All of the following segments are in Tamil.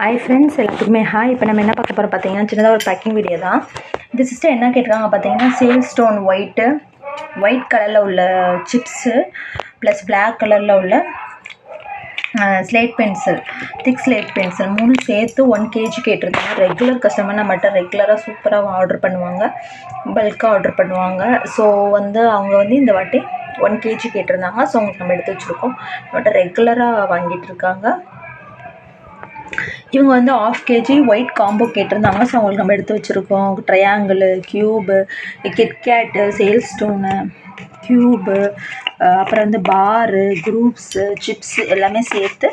ஹாய் ஃப்ரெண்ட்ஸ், எல்லாத்துக்குமே ஹாய். இப்போ நம்ம என்ன பார்க்க போகிறோம் பார்த்தீங்கன்னா, சின்னதாக ஒரு பேக்கிங் வீடியோ தான். இந்த சிஸ்டர் என்ன கேட்டிருக்காங்க பார்த்தீங்கன்னா, சேல் ஸ்டோன் ஒயிட் கலரில் உள்ள சிப்ஸு ப்ளஸ் பிளாக் கலரில் உள்ள ஸ்லேட் பென்சில், திக் ஸ்லேட் பென்சில் 3 சேர்த்து 1 kg கேட்டிருக்காங்க. ரெகுலர் கஸ்டமர் நம்மகிட்ட ரெகுலராக சூப்பராக ஆர்டர் பண்ணுவாங்க, பல்காக ஆர்டர் பண்ணுவாங்க. ஸோ அவங்க இந்த வாட்டி 1 kg கேட்டிருந்தாங்க. ஸோ உங்களுக்கு நம்ம எடுத்து வச்சுருக்கோம். நம்மகிட்ட ரெகுலராக வாங்கிட்டு இருக்காங்க. இவங்க 1/2 kg ஒயிட் காம்போ கேட்டிருந்தாங்க. ஸோ அவங்களுக்கு நம்ம எடுத்து வச்சுருக்கோம். Triangle, cube, KitKat, sale stone, cube, அப்புறம் பாரு, குரூப்ஸு, சிப்ஸு எல்லாமே சேர்த்து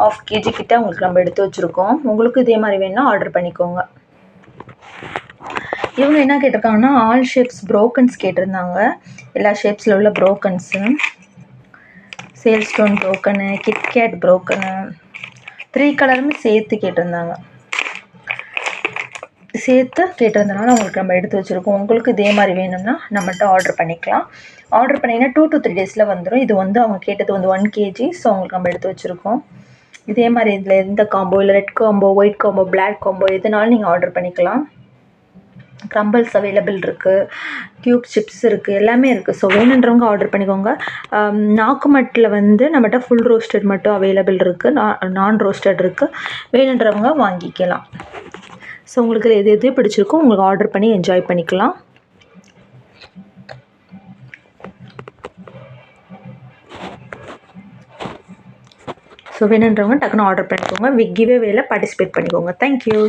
1/2 kg கிட்ட உங்களுக்கு நம்ம எடுத்து வச்சுருக்கோம். உங்களுக்கு இதே மாதிரி வேணுன்னா ஆர்டர் பண்ணிக்கோங்க. இவங்க என்ன கேட்டிருக்காங்கன்னா, ஆல் ஷேப்ஸ் ப்ரோக்கன்ஸ் கேட்டிருந்தாங்க. எல்லா ஷேப்ஸில் உள்ள ப்ரோக்கன்ஸு, சேல் ஸ்டோன் ப்ரோக்கனு, கிட்கேட் ப்ரோக்கனு, 3 கலருமே சேர்த்து கேட்டிருந்தனால அவங்களுக்கு நம்ம எடுத்து வச்சுருக்கோம். உங்களுக்கு இதே மாதிரி வேணும்னா நம்மகிட்ட ஆர்டர் பண்ணிக்கலாம். ஆர்டர் பண்ணிங்கன்னா 2 to 3 டேஸில் வந்துடும். இது அவங்க கேட்டது 1 kg. ஸோ அவங்களுக்கு நம்ம எடுத்து வச்சுருக்கோம். இதே மாதிரி இதில் எந்த காம்போ, இல்லை red combo, white combo, black combo எதுனாலும் நீங்கள் ஆர்டர் பண்ணிக்கலாம். க்ரம்பிள்ஸ் அவைலபிள் இருக்குது, க்யூப் சிப்ஸ் இருக்குது, எல்லாமே இருக்குது. ஸோ வேணுன்றவங்க ஆர்டர் பண்ணிக்கோங்க. நாக்குமட்டில் நம்மகிட்ட ஃபுல் ரோஸ்டட் மட்டும் அவைலபிள் இருக்குது, நான் ரோஸ்டட் இருக்குது. வேணுன்றவங்க வாங்கிக்கலாம். ஸோ உங்களுக்கு எது பிடிச்சிருக்கோ உங்களுக்கு ஆர்டர் பண்ணி என்ஜாய் பண்ணிக்கலாம். ஸோ வேணுன்றவங்க டக்குன்னு ஆர்டர் பண்ணிக்கோங்க. கிவ்அவேல பார்ட்டிசிபேட் பண்ணிக்கோங்க. தேங்க்யூ.